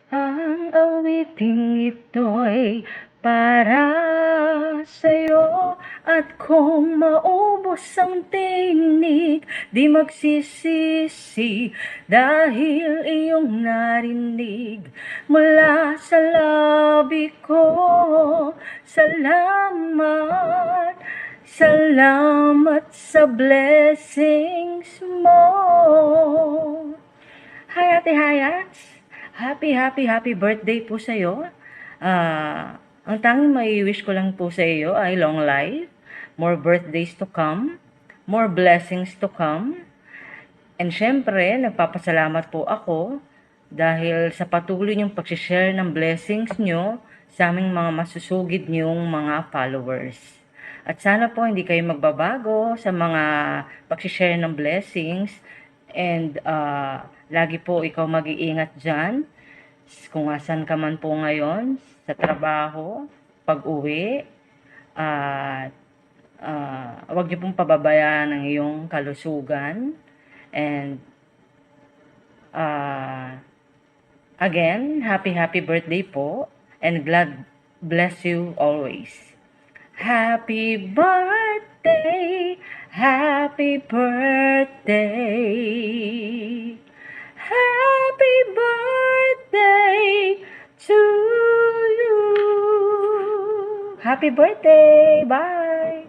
Ang awiting ito'y para sa'yo. At kung maubos ang tinig, di magsisisi dahil iyong narinig mula sa labi ko. Salamat, salamat sa blessings mo. Hi, Ate Hayats! Happy birthday po sa iyo. Ang tanging mai-wish ko lang po sa iyo ay long life, more birthdays to come, more blessings to come. And syempre, nagpapasalamat po ako dahil sa patuloy niyong pag-share ng blessings niyo sa aming mga masusugid niyong mga followers. At sana po hindi kayo magbabago sa mga pag-share ng blessings. And lagi po ikaw mag-iingat dyan. Kung asan ka man po ngayon, sa trabaho, pag-uwi, at huwag niyo pong pababayaan ang iyong kalusugan. And again, happy birthday po. And God bless you always. Happy birthday, happy birthday, happy birthday to you. Happy birthday, bye!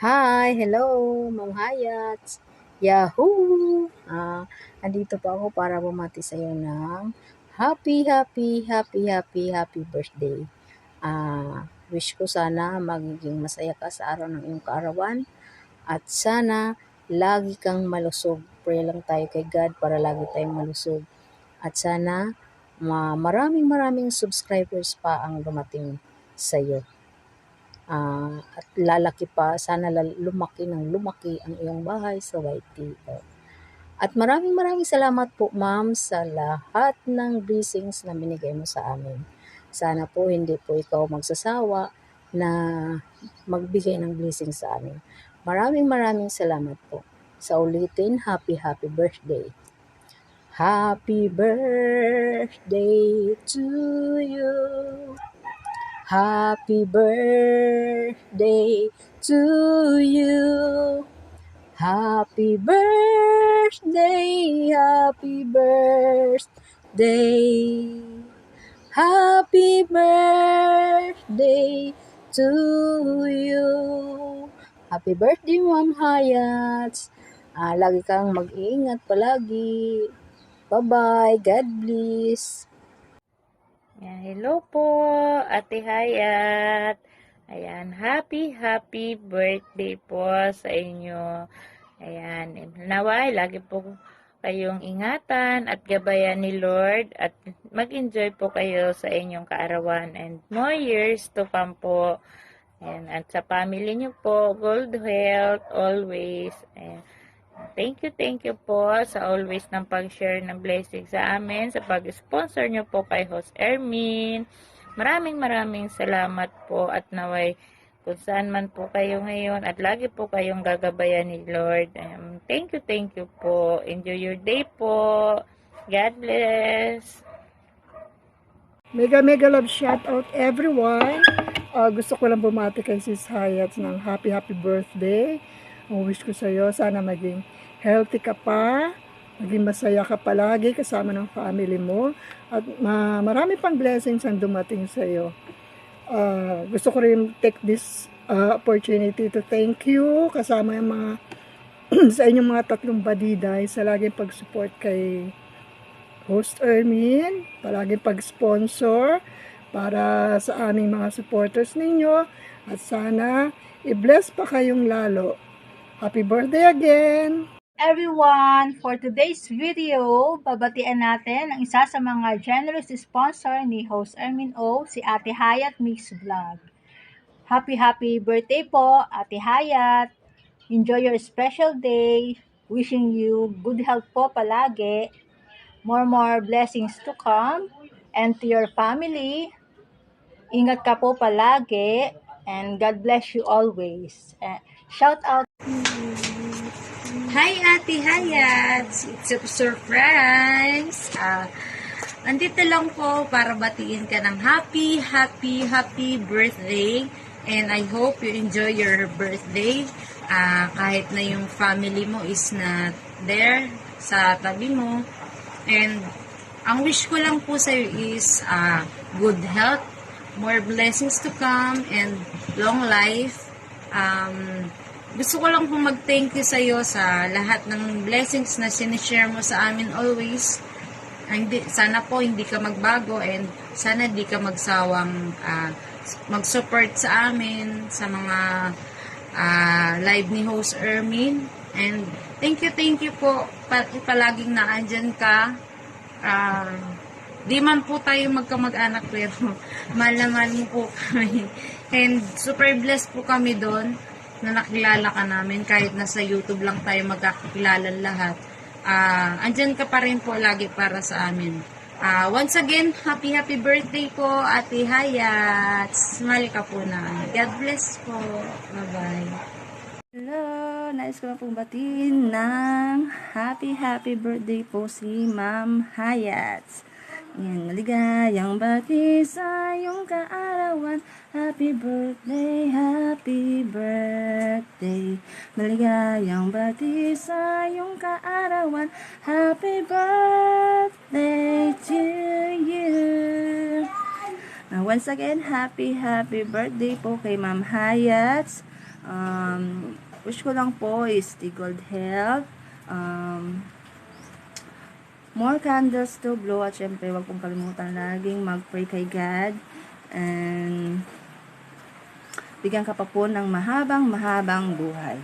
Hi, hello, Ma'am Hayat. Yahoo! Andito po ako para bumati sa iyo ng happy birthday. Wish ko sana magiging masaya ka sa araw ng iyong kaarawan at sana lagi kang malusog. Pray lang tayo kay God para lagi tayong malusog. At sana maraming subscribers pa ang dumating sa iyo. At lalaki pa, sana lumaki ng lumaki ang iyong bahay sa YT. At maraming salamat po, ma'am, sa lahat ng blessings na binigay mo sa amin. Sana po hindi po ikaw magsasawa na magbigay ng blessings sa amin. Maraming salamat po. Sa ulitin, happy birthday. Happy birthday to you. Happy birthday to you. Happy birthday, happy birthday. Happy birthday to you. Happy birthday, Ma'am Hayat. Lagi kang mag-iingat palagi. Bye-bye. God bless. Hello po, Ate Hayat. Ayan, happy birthday po sa inyo. Ayan, naway, lagi po kayong ingatan at gabayan ni Lord at mag-enjoy po kayo sa inyong kaarawan and more years to come po. Ayan, at sa family niyo po, good health always. Ayan. Thank you po sa always ng pag-share ng blessing sa amin, sa pag-sponsor nyo po kay Host Ermin. Maraming salamat po at naway kung saan man po kayo ngayon at lagi po kayong gagabayan ni Lord. Thank you po. Enjoy your day po. God bless. Mega love shout out everyone. Gusto ko lang bumati kay Sis Hayat ng happy birthday. Ang wish ko sa iyo, sana maging healthy ka pa, maging masaya ka palagi kasama ng family mo, at marami pang blessings ang dumating sa iyo. Gusto ko rin take this opportunity to thank you kasama yung mga sa inyong mga tatlong badiday sa laging pag-support kay Host Ermin, palaging pag-sponsor para sa aming mga supporters ninyo, at sana i-bless pa kayong lalo. Happy birthday again! Everyone, for today's video, babatian natin ang isa sa mga generous sponsor ni Host Ermin O, si Ate Hayat Mix Vlog. Happy birthday po, Ate Hayat! Enjoy your special day. Wishing you good health po palagi. More blessings to come. And to your family, ingat ka po palagi. And God bless you always. Shout out. Hi, Ate Hayat! It's a surprise! andito lang po para batiin ka ng happy, happy, happy birthday. And I hope you enjoy your birthday. Kahit na yung family mo is not there sa tabi mo. And ang wish ko lang po sa'yo is good health, more blessings to come, and long life. Gusto ko lang po mag-thank you sa'yo sa lahat ng blessings na sinishare mo sa amin always. Sana po hindi ka magbago, and sana di ka magsawang mag-support sa amin sa mga live ni host Ermin. And thank you po. Palaging naandyan ka. Di man po tayo magkamag-anak, pero mahal na mahal mo po kami. And super blessed po kami doon na nakilala ka namin. Kahit nasa YouTube lang tayo magkakilala lahat. Andyan ka pa rin po lagi para sa amin. Once again, happy birthday po, Ate Hayat. Smile ka po na. God bless po. Bye-bye. Hello! Nais ko lang pong batiin ng happy birthday po si Ma'am Hayat. Yan, maligayang bati sa iyong kaarawan. Happy birthday, happy birthday. Maligayang bati sa iyong kaarawan. Happy birthday to you. Once again, happy birthday po kay Ma'am Hayat. Wish ko lang po is the good health. More candles to blow, at syempre wag pong kalimutan laging mag-pray kay God, and bigyan ka pa po ng mahabang buhay.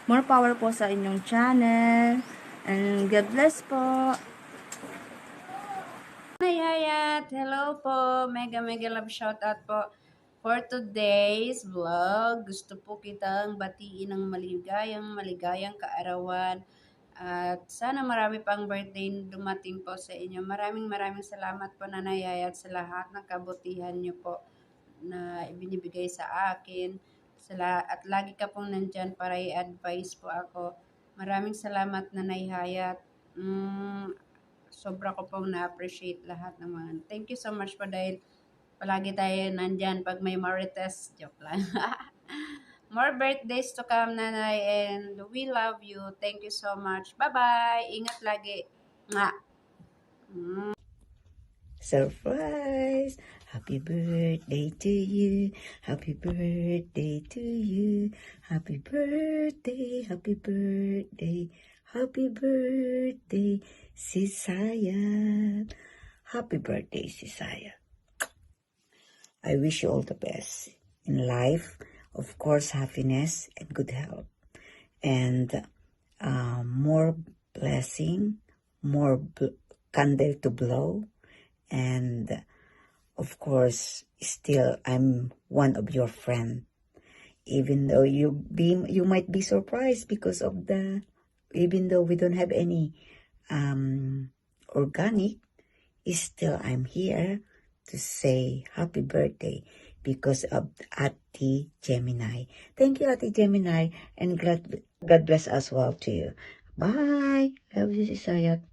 More power po sa inyong channel, and God bless po. Hi, Hayat! Hello po! Mega love shoutout po. For today's vlog, gusto po kitang batiin ng maligayang kaarawan. At sana marami pang birthday dumating po sa inyo. Maraming salamat po, Nanay Hayat, sa lahat ng kabutihan niyo po na ibinibigay sa akin. At lagi ka pong nandyan para i-advise po ako. Maraming salamat, Nanay Hayat. Sobra ko pong na-appreciate lahat ng mga. Thank you so much po, dahil palagi tayo nandyan pag may marites. Joke lang. More birthdays to come, Nanay, and we love you. Thank you so much. Bye-bye. Ingat lagi. Nga. Surprise! Happy birthday to you. Happy birthday to you. Happy birthday, happy birthday. Happy birthday, Sisaya. Happy birthday, Sisaya. I wish you all the best in life. Of course, happiness and good health. And more blessing, more candle to blow. And of course, still, I'm one of your friend. Even though you might be surprised because of even though we don't have any organic, still I'm here to say happy birthday because of Ate Gemini. Thank you, Ate Gemini, and God bless as well to you. Bye. Love you, Sisayat.